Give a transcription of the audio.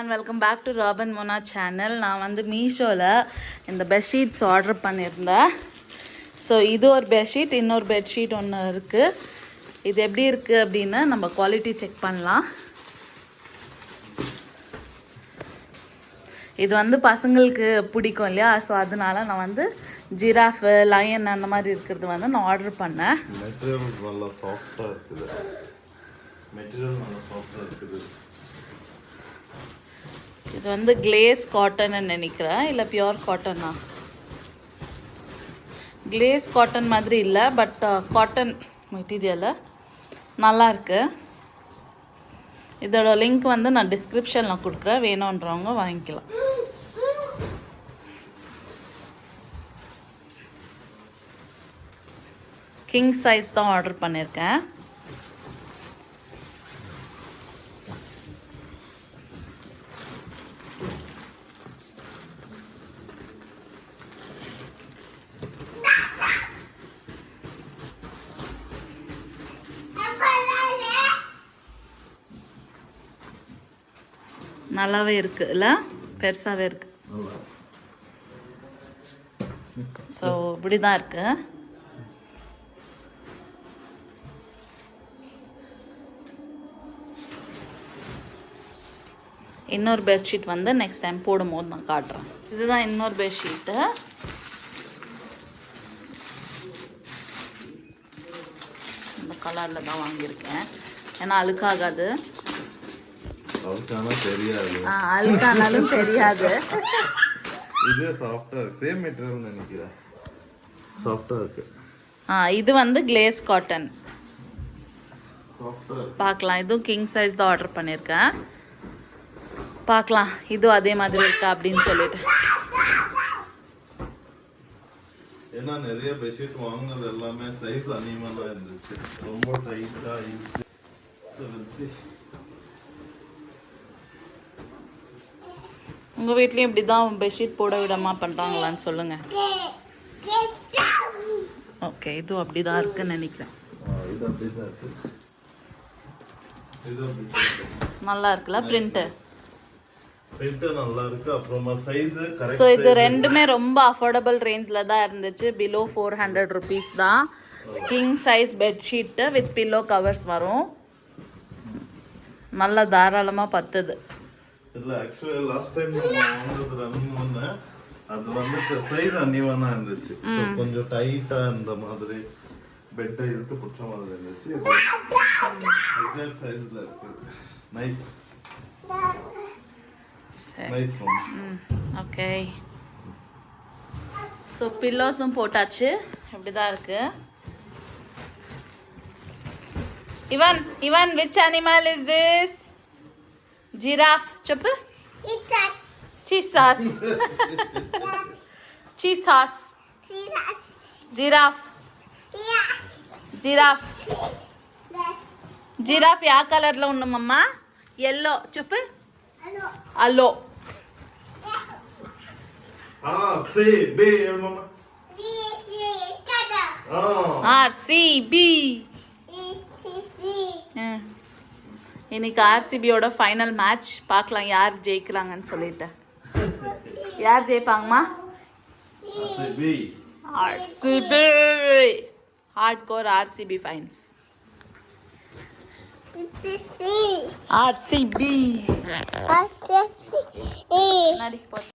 everyone, welcome back to Robin Mona channel. நான் வந்து மீஷோவில் இந்த பெட்ஷீட்ஸ் ஆர்டர் பண்ணியிருந்தேன். ஸோ இது ஒரு பெட்ஷீட், இன்னொரு பெட்ஷீட் ஒன்று இருக்குது. இது எப்படி இருக்குது அப்படின்னு நம்ம குவாலிட்டி செக் பண்ணலாம். இது வந்து பசங்களுக்கு பிடிக்கும் இல்லையா, ஸோ அதனால நான் வந்து ஜிராஃப், லயன் அந்த மாதிரி இருக்கிறது வந்து நான் ஆர்டர் பண்ணேன். மெட்டீரியல் நல்லா சாஃப்டாக இருக்குது. இது வந்து கிளேஸ் காட்டன் நினைக்கிறேன், இல்லை பியோர் காட்டனா? கிளேஸ் காட்டன் மாதிரி இல்லை, பட் காட்டன் மெட்டீரியல் நல்லா இருக்கு. இதோட லிங்க் வந்து நான் டிஸ்கிரிப்ஷனில் கொடுக்குறேன், வேணுன்றவங்க வாங்கிக்கலாம். கிங் சைஸ் தான் ஆர்டர் பண்ணியிருக்கேன். நல்லாவே இருக்கு இல்லை, பெருசாகவே இருக்கு. ஸோ இப்படி தான் இருக்கு. இன்னொரு பெட்ஷீட் வந்து நெக்ஸ்ட் டைம் போடும்போது நான் காட்டுறேன். இதுதான் இன்னொரு பெட்ஷீட்டு. இந்த கலரில் தான் வாங்கியிருக்கேன், ஏன்னா அழுக்காகாது. அழுக்கானாலும் தெரியாது. இது சாஃப்டா இருக்கு, சேம் மெட்டீரியல் நினைக்கிறேன், சாஃப்டா இருக்கு. இது வந்து கிளேஸ் காட்டன். பார்க்கலாம், இதுவும் கிங் சைஸ் தான் ஆர்டர் பண்ணியிருக்கேன். பார்க்கலாம் இதுவும் அதே மாதிரி இருக்கா அப்படின்னு சொல்லிட்டு. ஏன்னா நிறைய பெட்ஷீட் வாங்குனது எல்லாமே சைஸ் அனிமலா இருந்துச்சு, ரொம்ப டைட்டா இருந்துச்சு. உங்கள் வீட்லேயும் இப்படி தான் பெட்ஷீட் போட விடமா பண்ணுறாங்களான்னு சொல்லுங்கள். ஓகே, இதுவும் அப்படி தான் இருக்குன்னு நினைக்கிறேன். நல்லா இருக்குல்ல பிரிண்ட்டு? நல்லா இருக்கு. அப்புறமா சைஸ் கரெக்ட். ஸோ இது ரெண்டுமே ரொம்ப அஃபோர்டபுள் ரேஞ்சில் தான் இருந்துச்சு. பிலோ 400 rupees தான். King size bedsheet with pillow covers வரும். நல்லா தாராளமாக பத்துது. இல்ல ஆக்சுவலி லாஸ்ட் டைம் நம்ம வாங்குனது ரன்னிங் ஒன்னு, அது வந்து சைஸ் அன்னிவனா இருந்துச்சு. சோ கொஞ்சம் டைட்டா இந்த மாதிரி பெட்டை இழுத்து புடிச்ச மாதிரி இருந்துச்சு. எக்ஸாக்ட் சைஸ்ல இருக்கு. Nice nice. ஓகே, ஸோ பில்லோஸும் போட்டாச்சு. இப்படி தான் இருக்கு. Ivan, which animal is this? Giraffe. Chuppu? Jesus. Jesus. Giraffe. Giraffe. Giraffe ಯಾವ ಕಲರ್లో ఉన్నమమ్మా? yellow. చెప్పు. అల్లో. RCB మమ్మా. RCB. இன்னைக்கு ஆர்சிபியோட ஃபைனல் மேட்ச். பார்க்கலாம் யார் ஜெயிக்கிறாங்கன்னு சொல்லிட்டு. யார் ஜெயிப்பாங்கம்மா? RCB. Hardcore RCB fans. RCB. நடி போட்டு.